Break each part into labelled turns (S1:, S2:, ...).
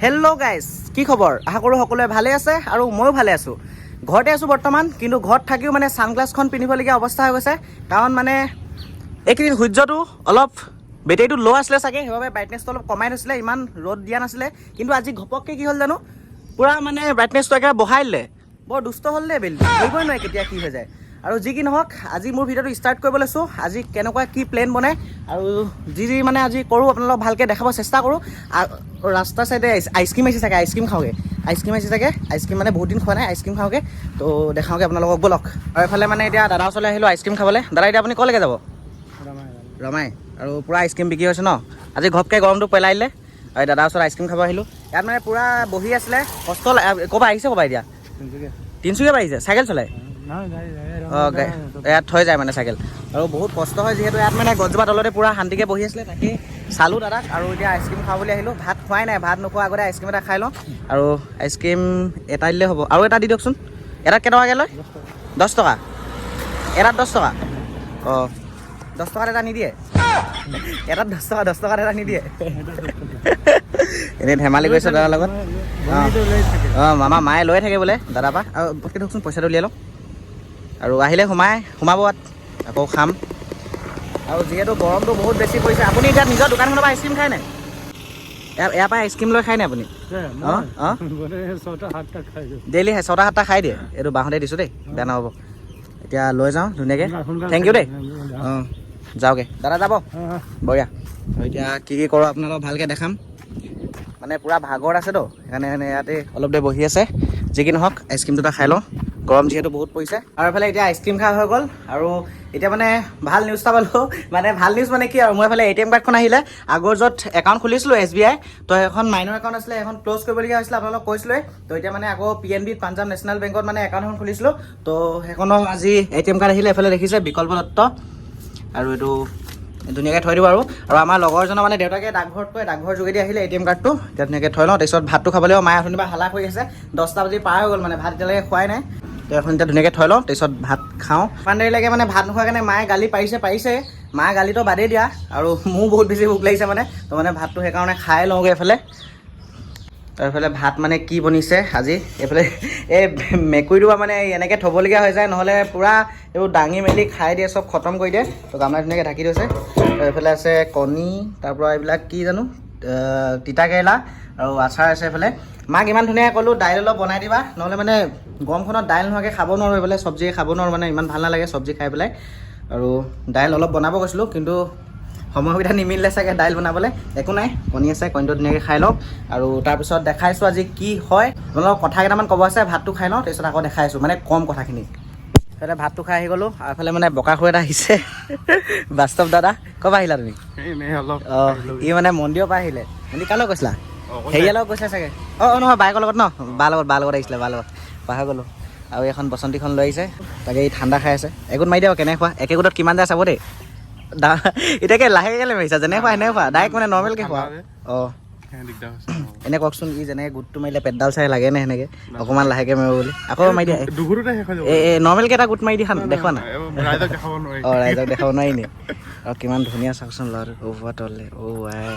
S1: Hello' guys, কি খবৰ? আশা কৰোঁ সকলোৱে ভালে আছে আৰু ময়ো ভালে আছোঁ। ঘৰতে আছোঁ বৰ্তমান, কিন্তু ঘৰত থাকিও মানে ছানগ্লাছখন পিন্ধিবলগীয়া অৱস্থা হৈ গৈছে। কাৰণ মানে এইকেইদিন সূৰ্যটো অলপ বেটেৰীটো ল' আছিলে চাগে, সেইবাবে ব্ৰাইটনেছটো অলপ কমাই থৈছিলে, ইমান ৰ'দ দিয়া নাছিলে। কিন্তু আজি ঘপককৈ কি হ'ল জানো, পূৰা মানে ব্ৰাইটনেছটো একেবাৰে বঢ়াই দিলে। বৰ দুষ্ট হ'ল দেই বেলি, ধৰিবই নোৱাৰে কেতিয়া কি হৈ যায়। আৰু যি কি নহওক, আজি মোৰ ভিডিঅ'টো ষ্টাৰ্ট কৰিব লৈছোঁ। আজি কেনেকুৱা কি প্লেন বনাই আৰু যি মানে আজি কৰোঁ আপোনালোকক ভালকৈ দেখাব চেষ্টা কৰোঁ। ৰাস্তা চাইডে আইচক্ৰীম আহিছে চাগে, আইচক্ৰীম খাওঁগৈ। আইচক্ৰীম আহিছে চাগে, আইচক্ৰীম মানে বহুত দিন খোৱা নাই, আইচক্ৰীম খাওঁগৈ। তো দেখাওঁগৈ আপোনালোকক, ব'লক। আৰু এইফালে মানে এতিয়া দাদা ওচৰলৈ আহিলোঁ আইচক্ৰীম খাবলৈ। দাদা এতিয়া আপুনি ক'লৈকে যাব? ৰমাই। আৰু পূৰা আইচক্ৰীম বিক্ৰী হৈছে ন? আজি ঘপকৈ গৰমটো পেলাই দিলে আৰু দাদাৰ ওচৰত আইচক্ৰীম খাব আহিলোঁ। ইয়াত মানে পূৰা বহি আছিলে, কষ্ট ক'ৰপৰা আহিছে ক'ৰপৰা এতিয়া? তিনিচুকীয়া পৰা আহিছে, চাইকেল চলাই? অঁ, ইয়াত থৈ যায় মানে চাইকেল। আৰু বহুত কষ্ট হয় যিহেতু ইয়াত মানে গছজোপা তলতে পূৰা শান্তিকৈ বহি আছিলে, তাকেই চালোঁ দাদাক। আৰু এতিয়া আইচক্ৰীম খাওঁ বুলি আহিলোঁ। ভাত খোৱাই নাই, ভাত নোখোৱা আগতে আইচক্ৰীম এটা খাই লওঁ। আৰু আইচক্ৰীম এটা দিলেই হ'ব, আৰু এটা দি দিয়কচোন। এটাত কেইটকাকৈ লয়? 10 টকা। এটাত 10 টকা? অঁ, 10 টকাত এটা নিদিয়ে? এটাত 10 টকা, 10 টকাত এটা নিদিয়ে? এনেই ধেমালি কৰিছে দাদাৰ লগত। অঁ, আমাৰ মায়ে লৈ থাকে বোলে দাদাৰ পৰা। আৰু পটকৈ দিয়কচোন, পইচাটো উলিয়াই লওঁ। আৰু আহিলে সোমাব আকৌ খাম। আৰু যিহেতু গৰমটো বহুত বেছি পৰিছে, আপুনি এতিয়া নিজৰ দোকানখনৰ পৰা আইচক্ৰীম খায় নাই? ইয়াৰ পৰা আইচক্ৰীম লৈ খায় নাই আপুনি? অঁ অঁ, ডেইলি 6-7টা খাই দিয়ে। এইটো বাঁহতে দিছোঁ দেই, বেয়া নহ'ব। এতিয়া লৈ যাওঁ ধুনীয়াকৈ। থেংক ইউ দেই। অঁ, যাওঁগৈ দাদা, যাব বঢ়িয়া। আৰু এতিয়া কি কৰোঁ আপোনালোকক ভালকৈ দেখাম। মানে পূৰা ভাগৰ আছেতো, সেইকাৰণে ইয়াতে অলপ দেৰি বহি আছে। যি কি নহওক, আইচক্ৰীম দুটা খাই লওঁ, গৰম যিহেতু বহুত পৰিছে। আৰু এইফালে এতিয়া আইচক্ৰীম খোৱা হৈ গ'ল। আৰু এতিয়া মানে ভাল নিউজ এটা পালোঁ। মানে ভাল নিউজ মানে কি আৰু, মই এইফালে ATM কাৰ্ডখন আহিলে। আগৰ য'ত একাউণ্ট খুলিছিলোঁ SBI, তো এখন মাইনৰ একাউণ্ট আছিলে, এখন ক্ল'জ কৰিবলগীয়া হৈছিলে, আপোনালোকক কৈছিলোঁৱে। তো এতিয়া মানে আকৌ PNB পাঞ্জাৱ নেশ্যনেল বেংকত মানে একাউণ্ট এখন খুলিছিলোঁ। তো সেইখনৰ আজি ATM কাৰ্ড আহিলে। এইফালে দেখিছে বিকল্প দত্ত, আৰু এইটো ধুনীয়াকৈ থৈ দিব। আৰু আমাৰ লগৰজনৰ মানে দেউতাকে ডাকঘৰত কয়, ডাকঘৰ যোগেদি আহিলে ATM কাৰ্ডটো। এতিয়া ধুনীয়াকৈ থৈ লওঁ, তাৰপিছত ভাতটো খাব লাগিব। মায়ে অথনিৰ পৰা হালা কৰি আছে, 10টা বাজি পাৰ হৈ গ'ল, মানে ভাত এতিয়ালৈকে খোৱাই নাই। তো এখন এতিয়া ধুনীয়াকৈ থৈ লওঁ, তাৰপিছত ভাত খাওঁ। ইমান দেৰিলৈকে মানে ভাত নোখোৱাৰ কাৰণে মায়ে গালি পাৰিছে। মায়ে গালিটো বাদেই দিয়া, আৰু মোৰ বহুত বেছি ভোক লাগিছে মানে। তো মানে ভাতটো সেইকাৰণে খাই লওঁগৈ এইফালে। আৰু এইফালে ভাত মানে কি বনিছে আজি, এইফালে এই মেকুৰীটো মানে এনেকৈ থ'বলগীয়া হৈ যায়, নহ'লে পূৰা এইবোৰ দাঙি মেলি খাই দিয়ে, চব খতম কৰি দিয়ে। তো গামলা ধুনীয়াকৈ ঢাকি থৈছে। তো এইফালে আছে কণী, তাৰপৰা এইবিলাক কি জানো, তিতা কেৰেলা, আৰু আচাৰ আছে এইফালে। মাক ইমান ধুনীয়াকৈ ক'লোঁ দাইল অলপ বনাই দিবা, নহ'লে মানে গৰমখনত দাইল নোহোৱাকৈ খাব নোৱাৰোঁ। এইফালে চব্জি খাব নোৱাৰোঁ, মানে ইমান ভাল নালাগে চব্জি খাই পেলাই। আৰু দাইল অলপ বনাব কৈছিলোঁ, কিন্তু সময় সুবিধা নিমিলিলে চাগে দাইল বনাবলৈ। একো নাই, কণী আছে, কণীটো ধুনীয়াকৈ খাই লওক। আৰু তাৰপিছত দেখাইছোঁ আজি কি হয়। আপোনালোকক কথা কেইটামান ক'ব আছে, ভাতটো খাই লওঁ, তাৰপিছত আকৌ দেখাইছোঁ, মানে কম কথাখিনি। সেইফালে ভাতটো খাই আহি গ'লোঁ, আৰু এইফালে মানে বকাসুৰ এটা আহিছে। বাস্তৱ দাদা, ক'ৰপৰা আহিলা তুমি? অঁ, ই মানে মন্দিৰৰ পৰা আহিলে। মন্দিৰ কাৰ লগত গৈছিলা? হেৰিয়াৰ লগত গৈছে চাগে। অঁ নহয়, বাইকৰ লগত ন? বাৰ লগত আহিছিলে, বাৰ লগত পাহৰি গ'লোঁ। আৰু এখন বসন্তীখন লৈ আহিছে, তাকে ই ঠাণ্ডা খাই আছে। এগোট মাৰি দিয়ক, কেনেকৈ খোৱা, একে গোটত কিমান যায় চাব দেই। এতিয়াকে লাহেকৈ মাৰিছা, যেনেকুৱা সেনেকুৱা ডাইৰেক্ট মানে নৰ্মেলকৈ খোৱা। অঁ, এনে কওকচোন, ই যেনেকৈ গোটটো মাৰিলে পেটডাল চাই লাগে নে সেনেকৈ অকণমান লাহেকৈ মাৰিব বুলি। আকৌ মাৰি দিয়া, নৰ্মেলকৈ এটা গোট মাৰি দিয়া, দেখুৱা না। অঁ, ৰাইজক দেখাব নোৱাৰি নি? আৰু কিমান ধুনীয়া চাওকচোন ল'ৰাটো, ওপৰ তললৈ। আই।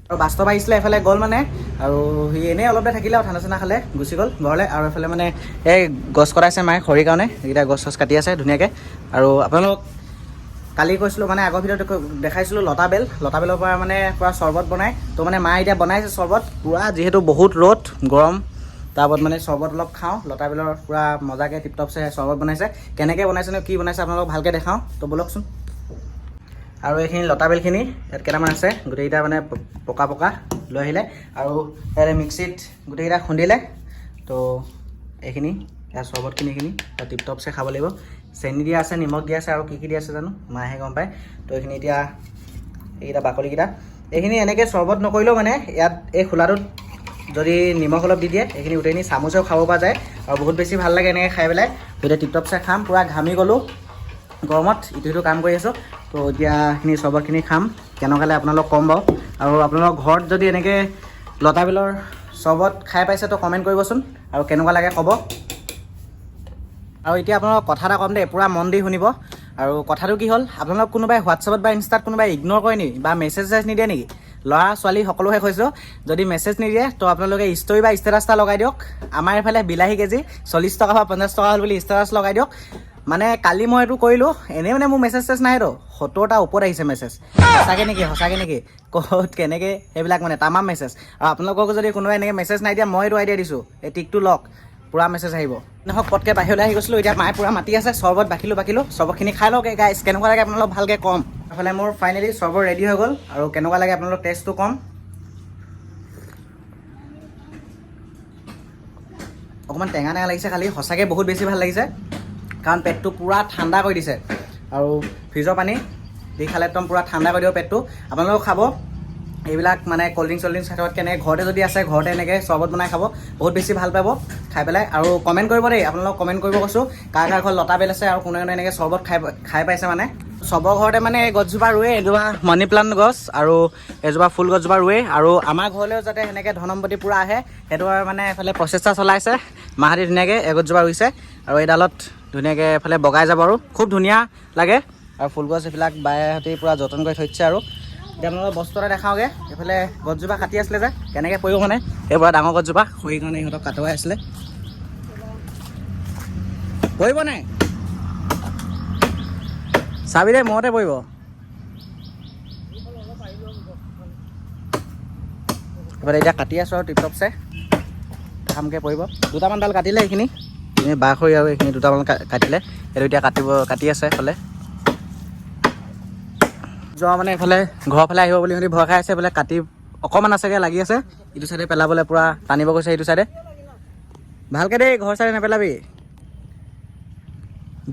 S1: আৰু বাস্তৱ আহিছিলে, এইফালে গ'ল মানে। আৰু সি এনেই অলপ দেৰি থাকিলে, আৰু ঠাণ্ডা চাণ্ডা খালে গুচি গ'ল ঘৰলৈ। আৰু এইফালে মানে এই গছ কটাইছে মায়ে খৰিৰ কাৰণে, এইকেইটা গছ কাটি আছে ধুনীয়াকৈ। আৰু আপোনালোক কালি কৈছিলোঁ, মানে আগৰ ভিডিঅ'ত দেখাইছিলোঁ লতা বেলৰ পৰা মানে পূৰা চৰ্বত বনাই। তো মানে মায়ে এতিয়া বনাইছে চৰ্বত, পূৰা যিহেতু বহুত ৰ'দ গৰম, তাৰ ওপৰত মানে চৰ্বত অলপ খাওঁ। লতাবেলৰ পূৰা মজাকৈ টিপটপছে চৰ্বত বনাইছে। কেনেকৈ বনাইছেনো, কি বনাইছে আপোনালোকক ভালকৈ দেখাওঁ, তো ব'লকচোন। আৰু এইখিনি লতাবেলখিনি ইয়াত কেইটামান আছে, গোটেইকেইটা মানে পকা লৈ আহিলে। আৰু ইয়াতে মিক্সিত গোটেইকেইটা খুন্দিলে। তো এইখিনি ইয়াৰ চৰ্বতখিনি ইয়াত টিপটপছে খাব লাগিব। চেনি দিয়া আছে, নিমখ দিয়া আছে, আৰু কি দিয়া আছে জানো, মায়েহে গম পায়। তো এইখিনি এতিয়া এইকেইটা বাকলিকেইটা, এইখিনি এনেকৈ চৰ্বত নকৰিলেও মানে ইয়াত এই খোলাটোত যদি নিমখ অলপ দি দিয়ে, এইখিনি গোটেইখিনি চামুচেও খাব পৰা যায়। আৰু বহুত বেছি ভাল লাগে এনেকৈ খাই পেলাই। এতিয়া টিপটপছে খাম, পূৰা ঘামি গ'লোঁ গৰমত, ইটো কাম কৰি আছোঁ। তো এতিয়া এইখিনি চৰ্বতখিনি খাম, কেনেকুৱা লাগে আপোনালোকক ক'ম বাৰু। আৰু আপোনালোকৰ ঘৰত যদি এনেকৈ লতাবেলৰ চৰ্বত খাই পাইছে, তো কমেণ্ট কৰিবচোন, আৰু কেনেকুৱা লাগে ক'ব। আৰু এতিয়া আপোনালোকক কথা এটা ক'ম দেই, পূৰা মন দি শুনিব। আৰু কথাটো কি হ'ল, আপোনালোক কোনোবাই হোৱাটছআপত বা ইনষ্টাত কোনোবাই ইগন'ৰ কৰে নেকি, বা মেছেজ নিদিয়ে নেকি? ল'ৰা ছোৱালী সকলোহে কৈছোঁ, যদি মেছেজ নিদিয়ে তো আপোনালোকে ষ্টৰি বা ষ্টেটাছ এটা লগাই দিয়ক। আমাৰ এইফালে বিলাহী কেজি 40 টকা বা 50 টকা হ'ল বুলি ষ্টেটাছ লগাই দিয়ক। মানে কালি মই এইটো কৰিলোঁ, এনেই মানে মোৰ মেছেজ চেছ নাহেতো, 70টা ওপৰত আহিছে মেছেজ। সঁচাকৈ নেকি ক'ত কেনেকৈ সেইবিলাক মানে তামাম মেছেজ। আৰু আপোনালোকক যদি কোনোবাই এনেকৈ মেছেজ নাই দিয়া, মই এইটো আইডিয়া দিছোঁ, এই টিকটো লওক, পূৰা মেছেজ আহিব। নহওক পটকৈ বাহিৰলৈ আহি গৈছিলোঁ, এতিয়া মায়ে পূৰা মাতি আছে, চৰ্বত বাকিলোঁ চৰ্বতখিনি খাই লওক। গাইছ কেনেকুৱা লাগে আপোনালোক ভালকৈ কম। এইফালে মোৰ ফাইনেলি চৰ্বত ৰেডি হৈ গ'ল, আৰু কেনেকুৱা লাগে আপোনালোক টেষ্টটো কম। অকণমান টেঙা লাগিছে খালি, সঁচাকৈ বহুত বেছি ভাল লাগিছে, কাৰণ পেটটো পূৰা ঠাণ্ডা কৰি দিছে। আৰু ফ্ৰিজৰ পানী দি খালে একদম পূৰা ঠাণ্ডা কৰি দিব পেটটো। আপোনালোকেও খাব এইবিলাক, মানে ক'ল্ড ড্ৰিংকছ খাওঁত কেনেকৈ ঘৰতে যদি আছে, ঘৰতে এনেকৈ চৰ্বত বনাই খাব, বহুত বেছি ভাল পাব খাই পেলাই। আৰু কমেণ্ট কৰিব দেই, আপোনালোকক কমেণ্ট কৰিব কৈছোঁ, কাৰ ঘৰত লতা বেল আছে আৰু কোনে এনেকৈ চৰ্বত খাই পাইছে। মানে চবৰ ঘৰতে মানে এই গছজোপা ৰুৱে, এজোপা মানি প্লাণ্ট গছ আৰু এজোপা ফুল গছজোপা ৰুৱে। আৰু আমাৰ ঘৰলৈও যাতে সেনেকৈ ধনম্পতি পূৰা আহে, সেইটো মানে এফালে প্ৰচেষ্টা চলাইছে মাহঁতি। ধুনীয়াকৈ এগছজোপা ৰুইছে, আৰু এইডালত ধুনীয়াকৈ এফালে বগাই যাব আৰু খুব ধুনীয়া লাগে। আৰু ফুলগছ এইবিলাক বায়েহঁতি পূৰা যতন কৰি থৈছে। আৰু এতিয়া আপোনালোকক বস্তু এটা দেখাওঁগৈ, এইফালে গছজোপা কাটি আছিলে যে কেনেকৈ পৰিব, মানে এই পৰা ডাঙৰ গছজোপা খৰি কাৰণে ইহঁতক কাটোৱাই আছিলে, পৰিব নাই চাবি দে, মূৰতে পৰিব। এইফালে এতিয়া কাটি আছোঁ আৰু টিপটপছে কামকৈ পৰিব। দুটামান ডাল কাটিলে এইখিনি, বাঁহ খৰি আৰু এইখিনি দুটামান কাটিলে, সেইটো এতিয়া কাটি আছে এইফালে। যোৱা মানে এইফালে ঘৰৰ ফালে আহিব বুলি সিহঁতি ভয় খাই আছে। এইফালে কাটি অকণমান আছেগৈ, লাগি আছে ইটো চাইডে পেলাবলৈ, পূৰা টানিব গৈছে সেইটো চাইডে। ভালকৈ দেই, ঘৰ চাইডে নেপেলাবি,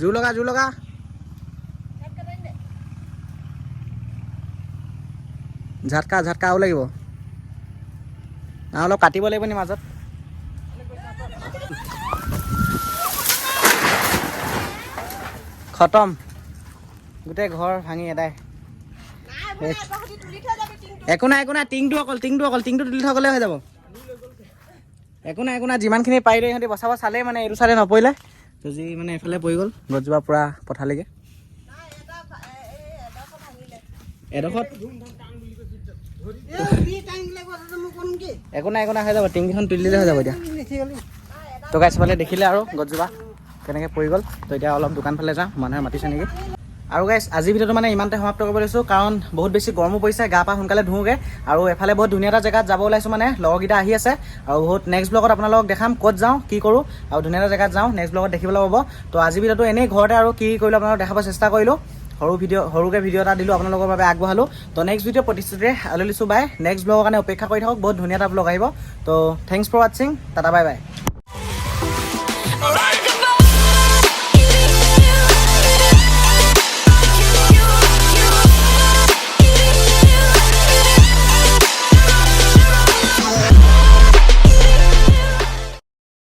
S1: জোৰ লগা ঝাটকা আৰু লাগিব, অলপ কাটিব লাগিব নি মাজত। খতম, গোটেই ঘৰ ভাঙি এদাই। একো নাই টিংটো তুলি থৈ গ'লে হৈ যাব। একো নাই যিমানখিনি পাৰিলে সিহঁতি বচাব চালেই, মানে এইটো চাইডে নপৰিলে, যি মানে এইফালে পৰি গ'ল গছজোপা পূৰা পথালিকৈ। এডোখৰত একো নাই হৈ যাব, টিংকেইখন তুলি দিলে হৈ যাব এতিয়া। তো গাইছ ফালে দেখিলে আৰু গছজোপা কেনেকৈ পৰি গ'ল। তো এতিয়া অলপ দোকান ফালে যাওঁ, মানুহে মাতিছে নেকি। আৰু গাইছ আজিৰ ভিডিঅ'টো মানে ইমানতে সমাপ্ত কৰিব লৈছোঁ, কাৰণ বহুত বেছি গৰমো পৰিছে, গা পা সোনকালে ধুওঁগৈ। আৰু এফালে বহুত ধুনীয়া এটা জেগাত যাব ওলাইছোঁ, মানে লগৰকেইটা আহি আছে। আৰু বহুত নেক্সট ব্লগত আপোনালোকক দেখাম ক'ত যাওঁ, কি কৰোঁ, আৰু ধুনীয়া এটা জেগাত যাওঁ, নেক্সট ব্লগত দেখিবলৈ পাব। তো আজিৰ ভিডিঅ'টো এনেই ঘৰতে আৰু কি কৰিলোঁ আপোনালোকক দেখাব চেষ্টা কৰিলোঁ, সৰুকৈ ভিডিঅ' এটা দিলোঁ আপোনালোকৰ বাবে আগবঢ়ালোঁ। তো নেক্সট ভিডিঅ' প্ৰতিশ্ৰুতিৰে আলৈ লৈছোঁ, বাই। নেক্সট ব্লগৰ কাৰণে অপেক্ষা কৰি থাকক, বহুত ধুনীয়া এটা ব্লগ আহিব। তো থেংকছ ফৰ ৱাটছিং, টাটা বাই বাই।